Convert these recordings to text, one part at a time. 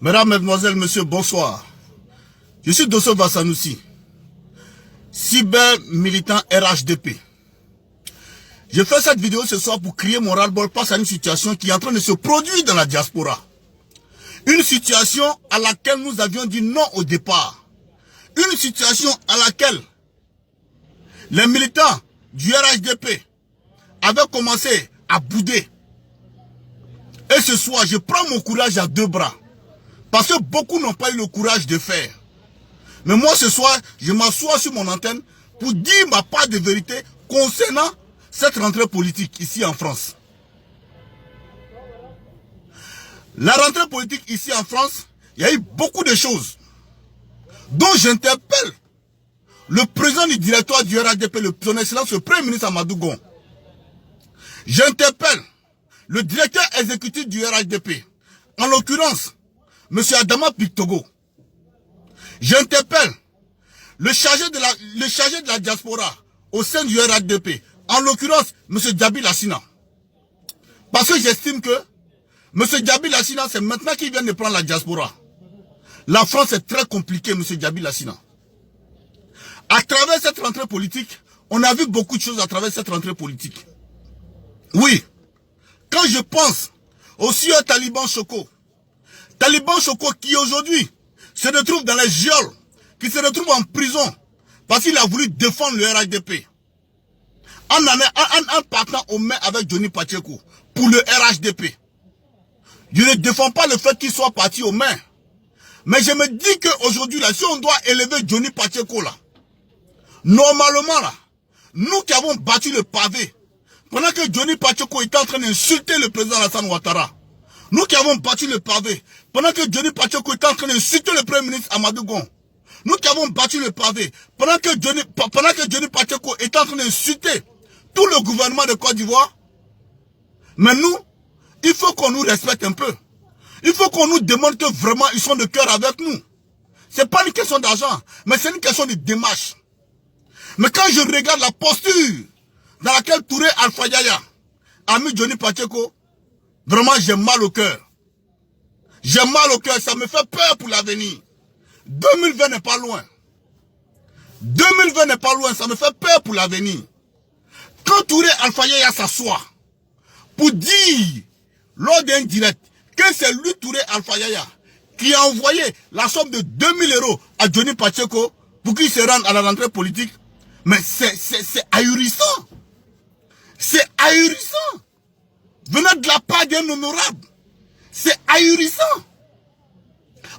Mesdames, Mesdemoiselles, Messieurs, bonsoir. Je suis Dosso Vassanoussi, cyber militant RHDP. Je fais cette vidéo ce soir pour crier mon ras-le-bol face à une situation qui est en train de se produire dans la diaspora. Une situation à laquelle nous avions dit non au départ. Une situation à laquelle les militants du RHDP avaient commencé à bouder. Et ce soir, je prends mon courage à deux bras. Parce que beaucoup n'ont pas eu le courage de faire. Mais moi, ce soir, je m'assois sur mon antenne pour dire ma part de vérité concernant cette rentrée politique ici en France. La rentrée politique ici en France, il y a eu beaucoup de choses dont j'interpelle le président du directoire du RHDP, son excellence, le Premier ministre Amadou Gon. J'interpelle le directeur exécutif du RHDP, en l'occurrence, M. Adama Pictogo. J'interpelle le chargé de la diaspora au sein du RHDP, en l'occurrence, M. Djabi Lassina. Parce que j'estime que M. Djabi Lassina, c'est maintenant qu'il vient de prendre la diaspora. La France est très compliquée, M. Djabi Lassina. À travers cette rentrée politique, on a vu beaucoup de choses à travers cette rentrée politique. Oui, quand je pense aussi au Taliban Choco qui aujourd'hui se retrouve dans les geôles, qui se retrouve en prison parce qu'il a voulu défendre le RHDP. En partant aux mains avec Johnny Pacheco pour le RHDP. Je ne défends pas le fait qu'il soit parti aux mains. Mais je me dis qu'aujourd'hui, là, si on doit élever Johnny Pacheco, là, normalement, là, nous qui avons battu le pavé, pendant que Johnny Pacheco était en train d'insulter le président Alassane Ouattara, nous qui avons battu le pavé, pendant que Johnny Pacheco était en train d'insulter le Premier ministre Amadou Gon, nous qui avons battu le pavé, pendant que Johnny Pacheco était en train d'insulter tout le gouvernement de Côte d'Ivoire, mais nous, il faut qu'on nous respecte un peu. Il faut qu'on nous demande que vraiment ils sont de cœur avec nous. C'est pas une question d'argent, mais c'est une question de démarche. Mais quand je regarde la posture dans laquelle Touré Alpha Yaya a mis Johnny Pacheco, vraiment j'ai mal au cœur. J'ai mal au cœur, ça me fait peur pour l'avenir. 2020 n'est pas loin. 2020 n'est pas loin, ça me fait peur pour l'avenir. Quand Touré Alpha Yaya s'assoit pour dire, lors d'un direct, que c'est lui, Touré Alpha Yaya, qui a envoyé la somme de 2000 € à Johnny Pacheco pour qu'il se rende à la rentrée politique, mais c'est ahurissant. C'est ahurissant. Venant de la part d'un honorable. C'est ahurissant.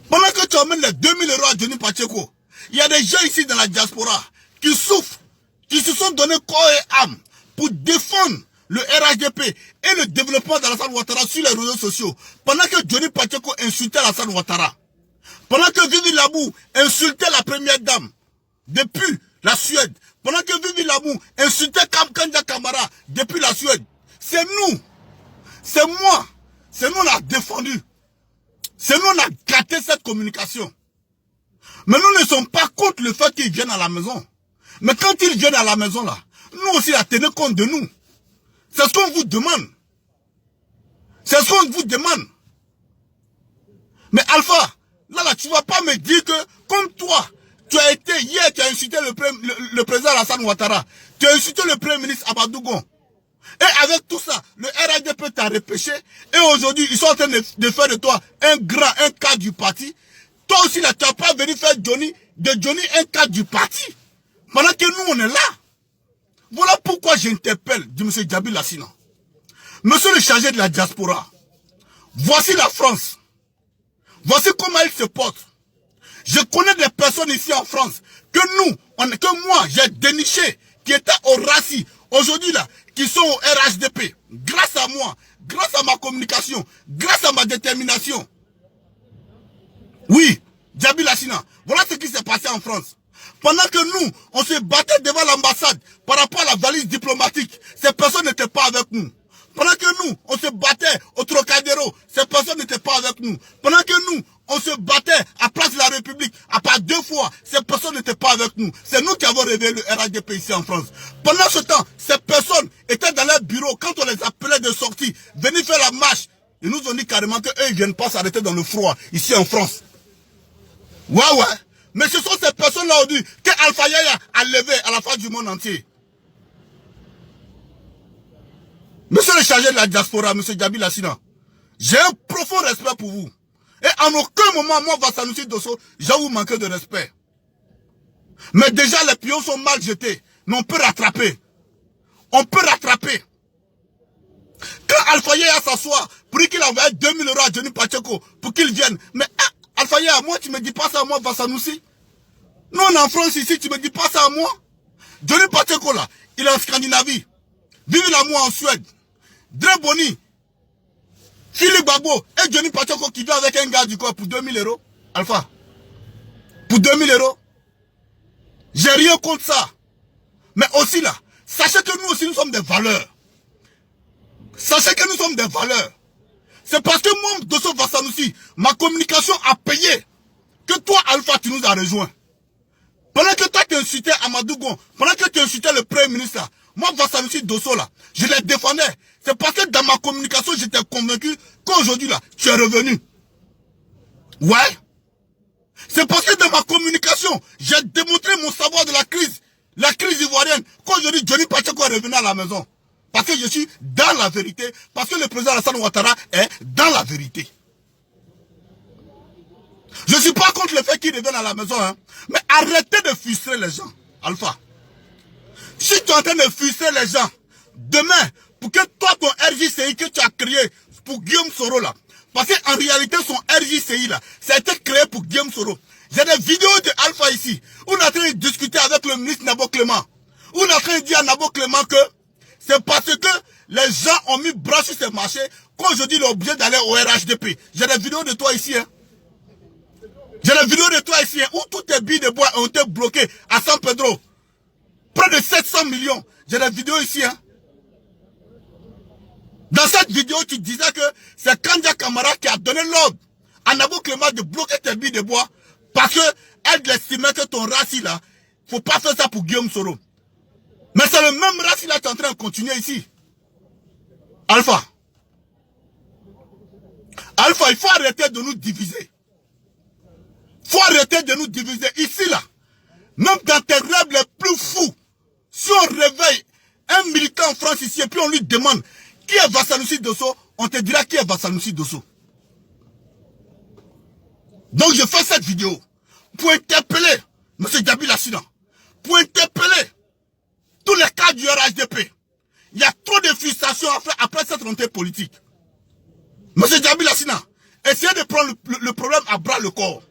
Pendant que tu emmènes les 2000 € à Johnny Pacheco, il y a des gens ici dans la diaspora qui souffrent, qui se sont donnés corps et âme pour défendre le RHDP et le développement d'Alassane Ouattara sur les réseaux sociaux. Pendant que Johnny Pacheco insultait Alassane Ouattara. Pendant que Vivi Labou insultait la première dame depuis la Suède. Pendant que Vivi Labou insultait Kanda Kamara depuis la Suède. C'est nous. C'est moi. C'est nous on a défendu. C'est nous on a gâté cette communication. Mais nous ne sommes pas contre le fait qu'ils viennent à la maison. Mais quand ils viennent à la maison là, nous aussi à tenir compte de nous. C'est ce qu'on vous demande. C'est ce qu'on vous demande. Mais Alpha, là, tu ne vas pas me dire que, comme toi, tu as été hier, tu as insulté le président Alassane Ouattara, tu as insulté le Premier ministre Amadou Gon. Et avec tout ça, le RHDP t'a repêché, et aujourd'hui, ils sont en train de faire de toi un cadre du parti. Toi aussi, là, tu n'as pas venu faire de Johnny un cadre du parti. Pendant que nous, on est là. Voilà pourquoi j'interpelle M. Djabi Lassina. Monsieur le chargé de la diaspora, voici la France. Voici comment il se porte. Je connais des personnes ici en France que moi, j'ai déniché, qui étaient au RACI, aujourd'hui là, qui sont au RHDP. Grâce à moi, grâce à ma communication, grâce à ma détermination. Oui, Djabi Lassina, voilà ce qui s'est passé en France. Pendant que nous, on se battait devant l'ambassade par rapport à la valise diplomatique, ces personnes n'étaient pas avec nous. Pendant que nous, on se battait au Trocadéro, ces personnes n'étaient pas avec nous. Pendant que nous, on se battait à Place de la République, à part 2 fois, ces personnes n'étaient pas avec nous. C'est nous qui avons réveillé le RHDP ici en France. Pendant ce temps, ces personnes étaient dans leur bureau, quand on les appelait de sortie, venir faire la marche Ils nous ont dit carrément qu'eux, ils ne viennent pas s'arrêter dans le froid, ici en France. Ouais. Mais ce sont ces personnes-là aujourd'hui que Alpha Yaya a levé à la face du monde entier. Monsieur le chargé de la diaspora, monsieur Djabi Lassina, j'ai un profond respect pour vous. Et en aucun moment, moi, Vassanusi Dosso, j'ai vous manqué de respect. Mais déjà, les pions sont mal jetés. Mais on peut rattraper. On peut rattraper. Quand Alpha Yaya s'assoit pour qu'il envoie 2000 € à Johnny Pacheco pour qu'il vienne. Mais Alpha Yaya, moi, tu me dis pas ça à moi, Vassanusi. Nous, on est en France ici, tu me dis pas ça à moi. Johnny Pacheco, là, il est en Scandinavie. Vive l'amour en Suède. Dre Boni, Philippe Gbagbo et Johnny Pacheco qui vient avec un gars du corps pour 2000 €. Alpha. Pour 2000 €. J'ai rien contre ça. Mais aussi là, sachez que nous aussi nous sommes des valeurs. Sachez que nous sommes des valeurs. C'est parce que moi, Dosso Vassanusi, ma communication a payé que toi, Alpha, tu nous as rejoints. Pendant que toi, tu insultais Amadou Gon, pendant que tu insultais le Premier ministre, là, moi, Vassanusi Dosso, là, je les défendais. C'est parce que dans ma communication, j'étais convaincu qu'aujourd'hui, là, tu es revenu. Ouais. C'est parce que dans ma communication, j'ai démontré mon savoir de la crise ivoirienne, qu'aujourd'hui, Johnny Pacheco est revenu à la maison. Parce que je suis dans la vérité, parce que le président Alassane Ouattara est dans la vérité. Je ne suis pas contre le fait qu'il revienne à la maison, hein. Mais arrêtez de frustrer les gens, Alpha. Si tu es en train de frustrer les gens, demain, pour que toi, ton RJCI que tu as créé pour Guillaume Soro là, parce qu'en réalité, son RJCI là, ça a été créé pour Guillaume Soro. J'ai des vidéos de Alpha ici, où on est en train de discuter avec le ministre Nabo Clément, où on est en train de dire à Nabo Clément que c'est parce que les gens ont mis bras sur ces marchés qu'aujourd'hui, il est obligé d'aller au RHDP. J'ai des vidéos de toi ici, hein. J'ai des vidéos de toi ici, hein, où toutes tes billes de bois ont été bloquées à San Pedro. Près de 700 millions. J'ai des vidéos ici, hein. Dans cette vidéo, tu disais que c'est Kandia Kamara qui a donné l'ordre à Nabo Clément de bloquer tes billes de bois parce qu'elle estimait que ton raci là, faut pas faire ça pour Guillaume Soro. Mais c'est le même raci là qui est en train de continuer ici. Alpha. Alpha, il faut arrêter de nous diviser. Il faut arrêter de nous diviser. Ici là, même dans tes rêves les plus fous, si on réveille un militant en France ici et puis on lui demande qui est Vassanusi Dosso, on te dira qui est Vassanusi Dosso. Donc je fais cette vidéo pour interpeller M. Djabi Lassina, pour interpeller tous les cas du RHDP. Il y a trop de frustration après cette rentrée politique. M. Djabi Lassina, essayez de prendre le problème à bras le corps.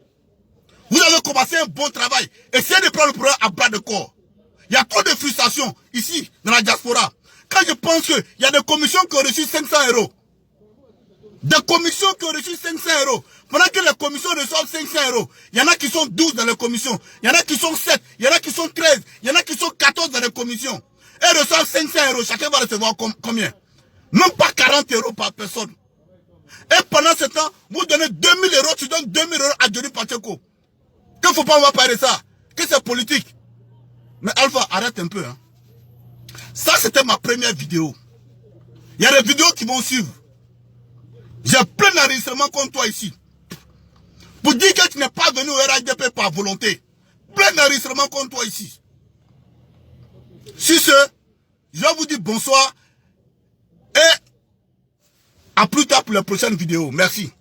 Vous avez commencé un bon travail. Essayez de prendre le problème à bras le corps. Il y a trop de frustration ici, dans la diaspora. Quand je pense qu'il y a des commissions qui ont reçu 500 €. Des commissions qui ont reçu 500 €. Pendant que les commissions reçoivent 500 €, il y en a qui sont 12 dans les commissions. Il y en a qui sont 7. Il y en a qui sont 13. Il y en a qui sont 14 dans les commissions. Elles reçoivent 500 €. Chacun va recevoir combien? Même pas 40 € par personne. Et pendant ce temps, vous donnez 2000 €. Tu donnes 2000 € à Johnny Pacheco. Qu'il ne faut pas en parler de ça. Que c'est politique. Mais Alpha, arrête un peu. Hein. Ça, c'était ma première vidéo. Il y a des vidéos qui vont suivre. J'ai plein d'enregistrements contre toi ici. Pour dire que tu n'es pas venu au RHDP par volonté. Plein d'enregistrements contre toi ici. Sur ce, je vais vous dire bonsoir. Et à plus tard pour les prochaines vidéos. Merci.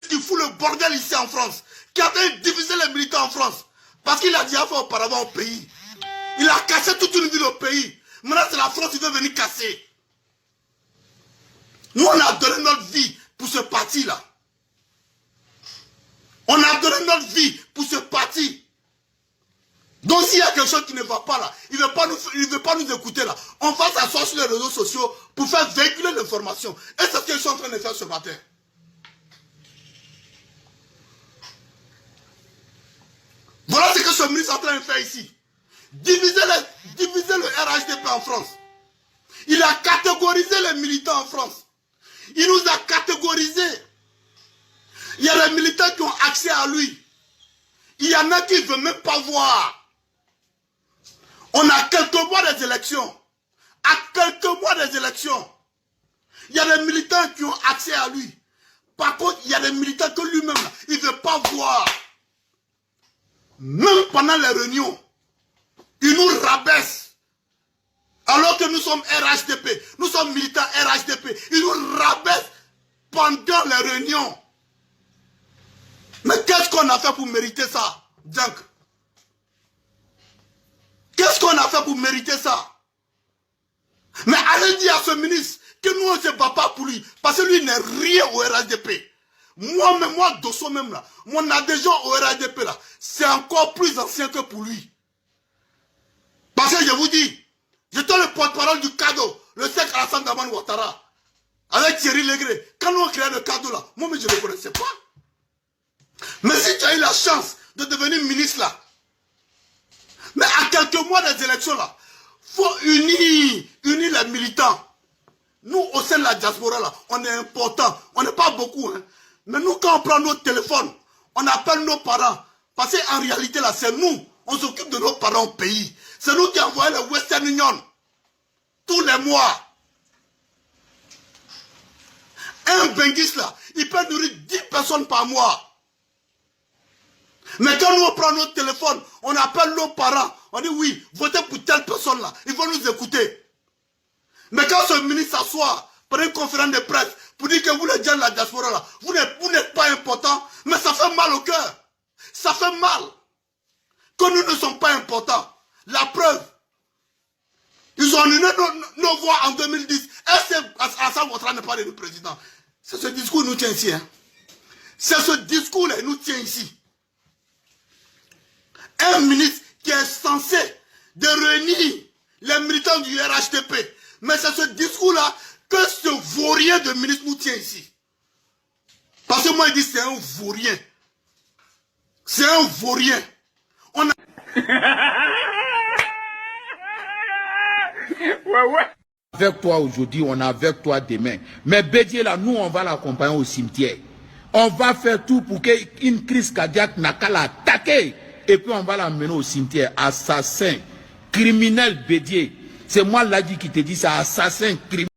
Qui fout le bordel ici en France. Qui a fait diviser les militants en France. Parce qu'il a déjà fait auparavant au pays. Il a cassé toute une ville au pays. Maintenant, c'est la France qui veut venir casser. Nous, on a donné notre vie pour ce parti-là. On a donné notre vie pour ce parti. Donc, s'il y a quelque chose qui ne va pas là, il ne veut pas nous écouter là, on va s'asseoir sur les réseaux sociaux pour faire véhiculer l'information. Et c'est ce qu'ils sont en train de faire ce matin. Voilà ce que ce ministre est en train de faire ici. Diviser le RHDP en France. Il a catégorisé les militants en France. Il nous a catégorisés. Il y a des militants qui ont accès à lui. Il y en a qui ne veulent même pas voir. On a quelques mois des élections. À quelques mois des élections, il y a des militants qui ont accès à lui. Par contre, il y a des militants que lui-même, il ne veut pas voir. Même pendant les réunions, il nous rabaisse. Alors que nous sommes RHDP, nous sommes militants RHDP, il nous rabaisse pendant les réunions. Mais qu'est-ce qu'on a fait pour mériter ça, Djank? Qu'est-ce qu'on a fait pour mériter ça? Mais allez dire à ce ministre que nous on ne se bat pas pour lui, parce que lui n'est rien au RHDP. Moi-même, moi, Dosso même là, mon adhésion au RHDP là, c'est encore plus ancien que pour lui. Parce que je vous dis, j'étais le porte-parole du cadeau, le Sec Alassane Dramane Ouattara, avec Thierry Legré. Quand nous on créé le cadeau là, moi-même je ne le connaissais pas. Mais si tu as eu la chance de devenir ministre là, mais à quelques mois des élections là, faut unir les militants. Nous, au sein de la diaspora là, on est important. On n'est pas beaucoup, hein. Mais nous, quand on prend notre téléphone, on appelle nos parents. Parce qu'en réalité là, c'est nous. On s'occupe de nos parents au pays. C'est nous qui envoyons le Western Union. Tous les mois. Un Bengis là, il peut nourrir 10 personnes par mois. Mais quand nous on prend notre téléphone, on appelle nos parents, on dit oui, votez pour telle personne là, ils vont nous écouter. Mais quand ce ministre s'assoit pour une conférence de presse pour dire que vous les gens de la diaspora là, vous n'êtes pas important, mais ça fait mal au cœur. Ça fait mal que nous ne sommes pas importants. La preuve, ils ont annulé nos voix en 2010. Est-ce que Alassane Ouattara n'est pas le président? C'est ce discours qui nous tient ici. Hein? C'est ce discours là qui nous tient ici. Un ministre qui est censé de réunir les militants du RHDP. Mais c'est ce discours-là que ce vaurien de ministre nous tient ici. Parce que moi, il dit c'est un vaurien. C'est un vaurien. On a... Avec toi aujourd'hui, on est avec toi demain. Mais Bédié, là, nous, on va l'accompagner au cimetière. On va faire tout pour qu'une crise cardiaque n'a qu'à l'attaquer. Et puis on va l'amener au cimetière. Assassin, criminel Bédié. C'est moi là qui te dis ça, assassin, criminel.